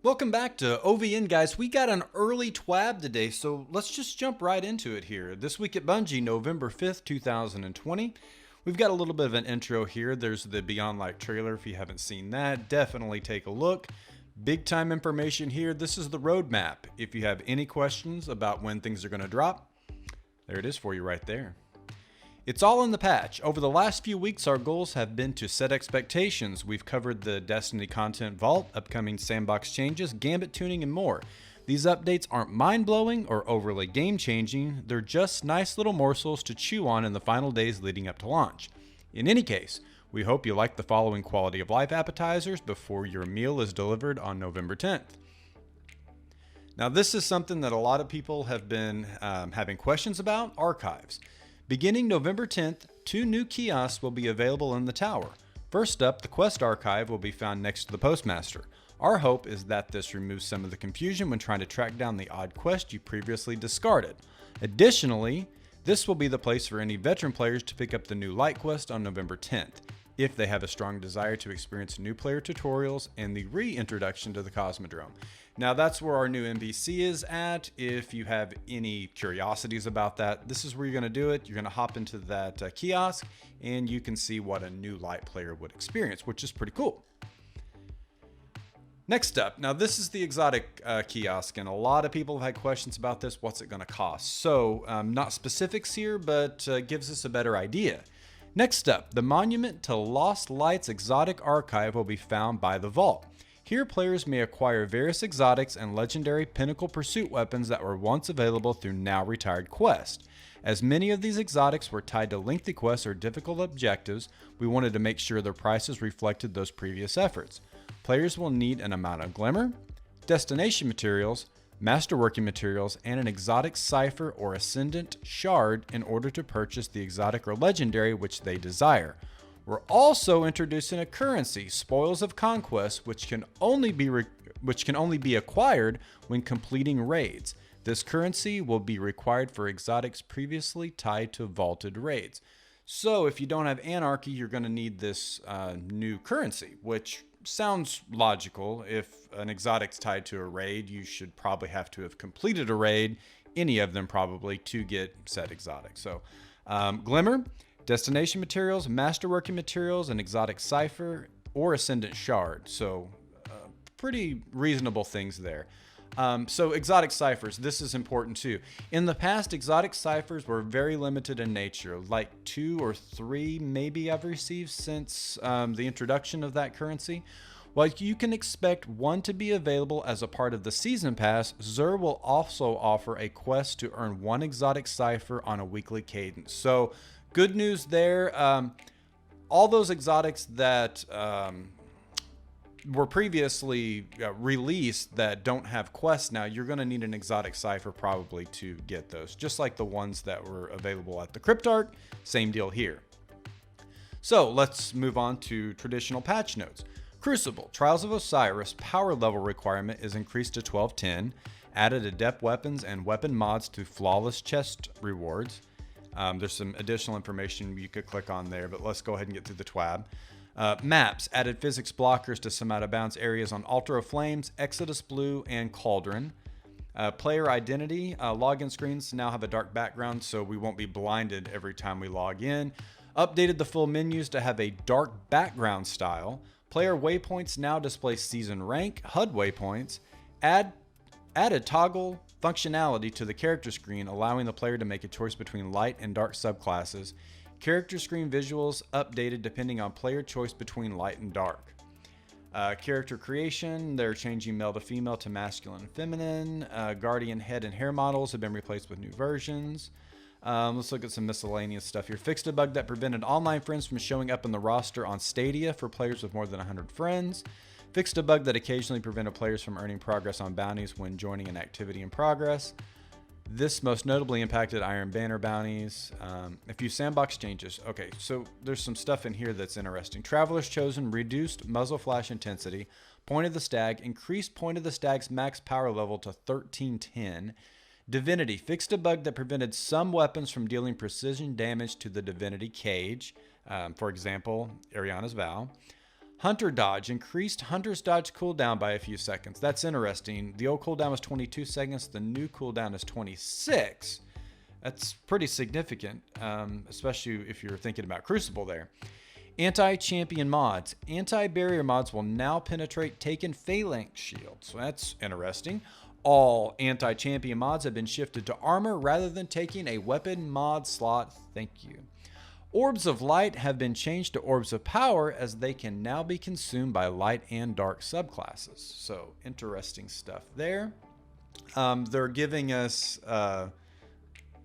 Welcome back to OVN, guys. We got an early TWAB today, so let's just jump right into it here. This week at Bungie, November 5th, 2020. We've got a little bit of an intro here. There's the Beyond Light trailer. If you haven't seen that, definitely take a look. Big time information here. This is the roadmap. If you have any questions about when things are going to drop, there it is for you right there. It's all in the patch. Over the last few weeks, our goals have been to set expectations. We've covered the Destiny content vault, upcoming sandbox changes, gambit tuning, and more. These updates aren't mind-blowing or overly game-changing. They're just nice little morsels to chew on in the final days leading up to launch. In any case, we hope you like the following quality of life appetizers before your meal is delivered on November 10th. Now, this is something that a lot of people have been having questions about: archives. Beginning November 10th, 2 new kiosks will be available in the tower. First up, the quest archive will be found next to the postmaster. Our hope is that this removes some of the confusion when trying to track down the odd quest you previously discarded. Additionally, this will be the place for any veteran players to pick up the new light quest on November 10th, if they have a strong desire to experience new player tutorials and the reintroduction to the Cosmodrome. Now that's where our new NPC is at. If you have any curiosities about that, this is where you're going to do it. You're going to hop into that kiosk and you can see what a new light player would experience, which is pretty cool. Next up, now this is the exotic kiosk, and a lot of people have had questions about this. What's it going to cost? So not specifics here, but gives us a better idea. Next up, the Monument to Lost Light's exotic archive will be found by the vault. Here, players may acquire various exotics and legendary pinnacle pursuit weapons that were once available through now retired quests. As many of these exotics were tied to lengthy quests or difficult objectives, we wanted to make sure their prices reflected those previous efforts. Players will need an amount of glimmer, destination materials, masterworking materials, and an exotic cipher or ascendant shard in order to purchase the exotic or legendary which they desire. We're also introducing a currency, Spoils of Conquest, which can only be acquired when completing raids. This currency will be required for exotics previously tied to vaulted raids. So if you don't have Anarchy, you're going to need this new currency, which sounds logical. If an exotic's tied to a raid, you should probably have to have completed a raid, any of them probably, to get said exotic. So Glimmer, destination materials, masterworking materials, an exotic cipher, or ascendant shard. So pretty reasonable things there. So exotic ciphers, this is important too. In the past, exotic ciphers were very limited in nature, like 2 or 3 maybe I've received since the introduction of that currency. While you can expect one to be available as a part of the season pass, Xur will also offer a quest to earn 1 exotic cipher on a weekly cadence. So good news there. All those exotics that were previously released that don't have quests now, you're going to need an exotic cipher probably to get those. Just like the ones that were available at the Cryptarch, same deal here. So let's move on to traditional patch notes. Crucible, Trials of Osiris power level requirement is increased to 1210. Added adept weapons and weapon mods to flawless chest rewards. There's some additional information you could click on there, but let's go ahead and get through the TWAB. Maps, added physics blockers to some out of bounds areas on Altar of Flames, Exodus Blue, and Cauldron. Player identity, login screens now have a dark background, so we won't be blinded every time we log in. Updated the full menus to have a dark background style. Player waypoints now display season rank, HUD waypoints. Added toggle functionality to the character screen, allowing the player to make a choice between light and dark subclasses. Character screen visuals updated depending on player choice between light and dark. Character creation, they're changing male to female to masculine and feminine. Guardian head and hair models have been replaced with new versions. Let's look at some miscellaneous stuff here. Fixed a bug that prevented online friends from showing up in the roster on Stadia for players with more than 100 friends. Fixed a bug that occasionally prevented players from earning progress on bounties when joining an activity in progress. This most notably impacted Iron Banner bounties. A few sandbox changes. Okay, so there's some stuff in here that's interesting. Traveler's Chosen reduced muzzle flash intensity. Point of the Stag increased Point of the Stag's max power level to 1310. Divinity fixed a bug that prevented some weapons from dealing precision damage to the Divinity cage. For example, Ariana's Vow. Hunter dodge. Increased Hunter's dodge cooldown by a few seconds. That's interesting. The old cooldown was 22 seconds. The new cooldown is 26. That's pretty significant, especially if you're thinking about Crucible there. Anti-champion mods. Anti-barrier mods will now penetrate Taken Phalanx shields. So that's interesting. All anti-champion mods have been shifted to armor rather than taking a weapon mod slot. Thank you. Orbs of light have been changed to orbs of power as they can now be consumed by light and dark subclasses. So interesting stuff there. They're giving us a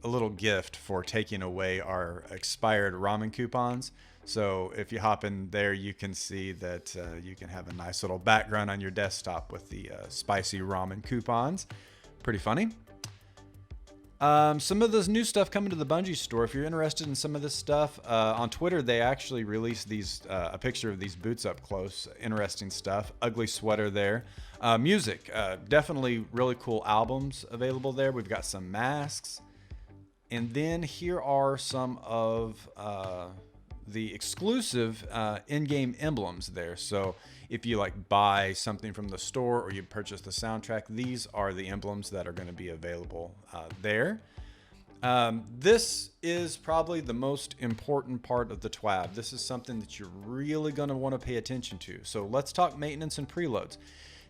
little gift for taking away our expired ramen coupons. So if you hop in there, you can see that you can have a nice little background on your desktop with the spicy ramen coupons. Pretty funny. Some of this new stuff coming to the Bungie store. If you're interested in some of this stuff, on Twitter, they actually released these a picture of these boots up close. Interesting stuff. Ugly sweater there. Music. Definitely really cool albums available there. We've got some masks. And then here are some of the exclusive in-game emblems there. So if you like buy something from the store or you purchase the soundtrack, these are the emblems that are going to be available there. This is probably the most important part of the TWAB. This is something that you're really going to want to pay attention to. So let's talk maintenance and preloads.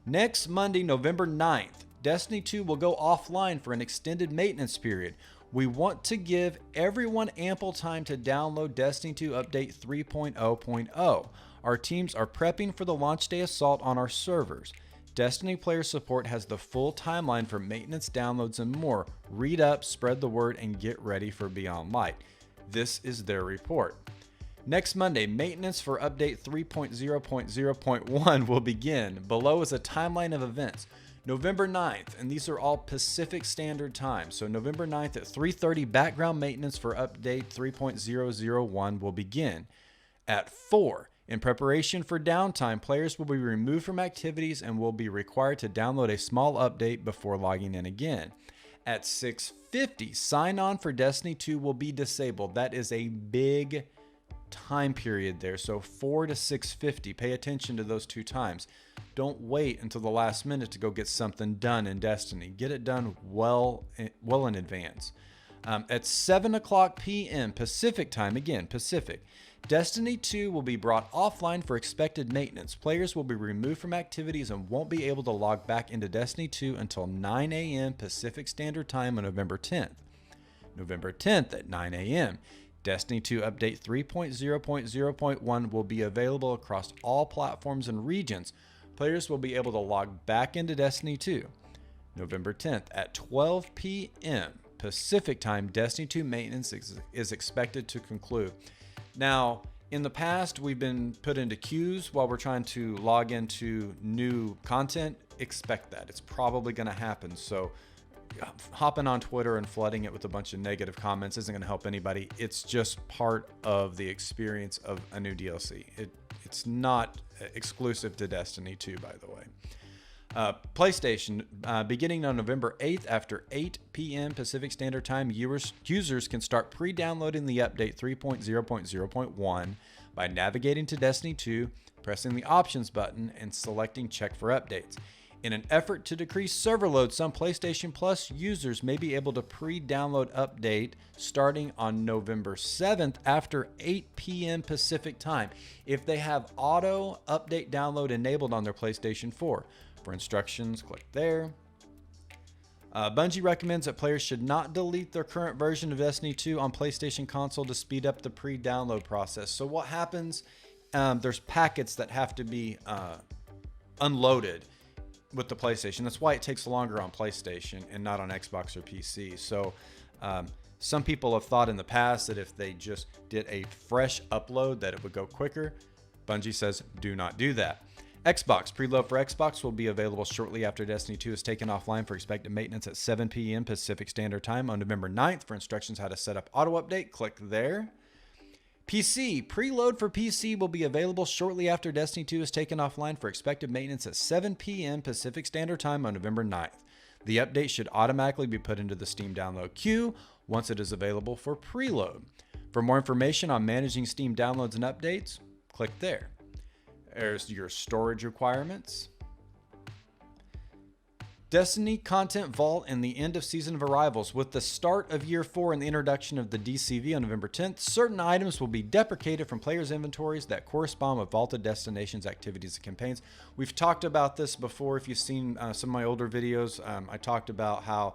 Next Monday, November 9th, Destiny 2 will go offline for an extended maintenance period. We want to give everyone ample time to download Destiny 2 Update 3.0.0. Our teams are prepping for the launch day assault on our servers. Destiny player support has the full timeline for maintenance, downloads, and more. Read up, spread the word, and get ready for Beyond Light. This is their report. Next Monday, maintenance for Update 3.0.0.1 will begin. Below is a timeline of events. November 9th, and these are all Pacific Standard Time. So November 9th at 3:30, background maintenance for Update 3.001 will begin. At 4, in preparation for downtime, players will be removed from activities and will be required to download a small update before logging in again. At 6:50, sign-on for Destiny 2 will be disabled. That is a big time period there. So 4 to 6:50, pay attention to those two times. Don't wait until the last minute to go get something done in Destiny. Get it done well in advance. At 7 o'clock p.m. Pacific time, again, Pacific, Destiny 2 will be brought offline for expected maintenance. Players will be removed from activities and won't be able to log back into Destiny 2 until 9 a.m. Pacific Standard Time on November 10th. November 10th at 9 a.m., Destiny 2 Update 3.0.0.1 will be available across all platforms and regions. Players will be able to log back into Destiny 2. November 10th at 12 p.m. Pacific Time, Destiny 2 maintenance is expected to conclude. Now, in the past, we've been put into queues while we're trying to log into new content. Expect that. It's probably going to happen. So hopping on Twitter and flooding it with a bunch of negative comments isn't going to help anybody. It's just part of the experience of a new DLC. It's not exclusive to Destiny 2, by the way. PlayStation, beginning on November 8th after 8 p.m. Pacific Standard Time, users can start pre-downloading the update 3.0.0.1 by navigating to Destiny 2, pressing the options button, and selecting check for updates. In an effort to decrease server load, some PlayStation Plus users may be able to pre-download update starting on November 7th after 8 p.m. Pacific Time if they have auto update download enabled on their PlayStation 4. For instructions, click there. Bungie recommends that players should not delete their current version of Destiny 2 on PlayStation console to speed up the pre-download process. So what happens, there's packets that have to be unloaded with the PlayStation. That's why it takes longer on PlayStation and not on Xbox or PC. So some people have thought in the past that if they just did a fresh upload that it would go quicker. Bungie says do not do that. Xbox preload for Xbox will be available shortly after Destiny 2 is taken offline for expected maintenance at 7 p.m. Pacific Standard Time on November 9th. For instructions how to set up auto update, click there. PC preload for PC will be available shortly after Destiny 2 is taken offline for expected maintenance at 7 p.m. Pacific Standard Time on November 9th. The update should automatically be put into the Steam download queue once it is available for preload. For more information on managing Steam downloads and updates, click there. There's your storage requirements. Destiny Content Vault and the end of Season of Arrivals. With the start of Year 4 and the introduction of the DCV on November 10th, certain items will be deprecated from players' inventories that correspond with vaulted destinations, activities, and campaigns. We've talked about this before. If you've seen some of my older videos, I talked about how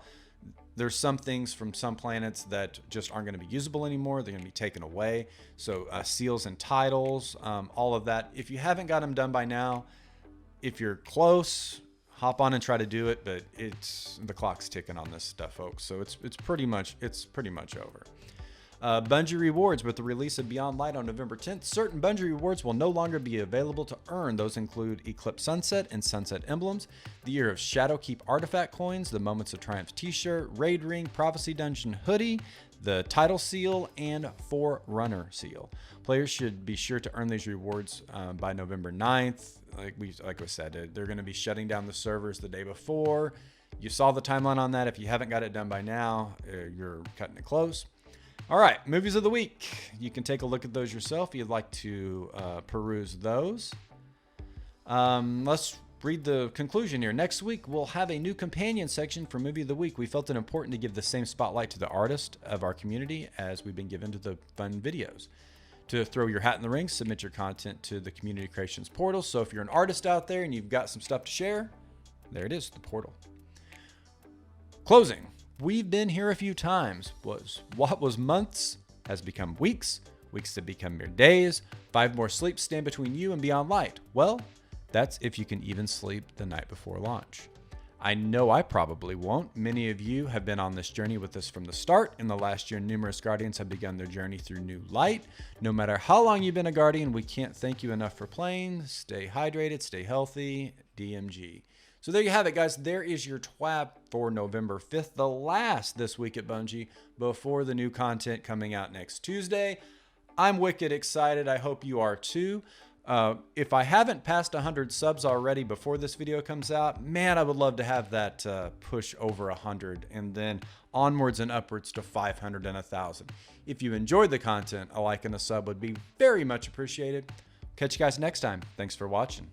there's some things from some planets that just aren't going to be usable anymore. They're going to be taken away. So seals and titles, all of that. If you haven't got them done by now, if you're close, hop on and try to do it, but the clock's ticking on this stuff, folks. So it's pretty much over. Bungie rewards. With the release of Beyond Light on November 10th, certain Bungie rewards will no longer be available to earn. Those include Eclipse Sunset and Sunset emblems, the Year of Shadowkeep artifact coins, the Moments of Triumph t-shirt, Raid Ring, Prophecy Dungeon hoodie, the Title Seal, and Forerunner Seal. Players should be sure to earn these rewards by November 9th. Like I said, they're going to be shutting down the servers the day before. You saw the timeline on that. If you haven't got it done by now, you're cutting it close. All right, movies of the week. You can take a look at those yourself if you'd like to peruse those. Let's read the conclusion here. Next week, we'll have a new companion section for Movie of the Week. We felt it important to give the same spotlight to the artist of our community as we've been given to the fun videos. To throw your hat in the ring, submit your content to the Community Creations portal. So if you're an artist out there and you've got some stuff to share, there it is, the portal. Closing. We've been here a few times. What was months has become weeks. Weeks have become mere days. 5 more sleeps stand between you and Beyond Light. Well, that's if you can even sleep the night before launch. I know I probably won't. Many of you have been on this journey with us from the start. In the last year, numerous Guardians have begun their journey through new light. No matter how long you've been a Guardian, we can't thank you enough for playing. Stay hydrated, stay healthy, DMG. So there you have it, guys. There is your TWAB for November 5th, the last this week at Bungie before the new content coming out next Tuesday. I'm wicked excited. I hope you are too. If I haven't passed 100 subs already before this video comes out, man, I would love to have that push over 100 and then onwards and upwards to 500 and 1,000. If you enjoyed the content, a like and a sub would be very much appreciated. Catch you guys next time. Thanks for watching.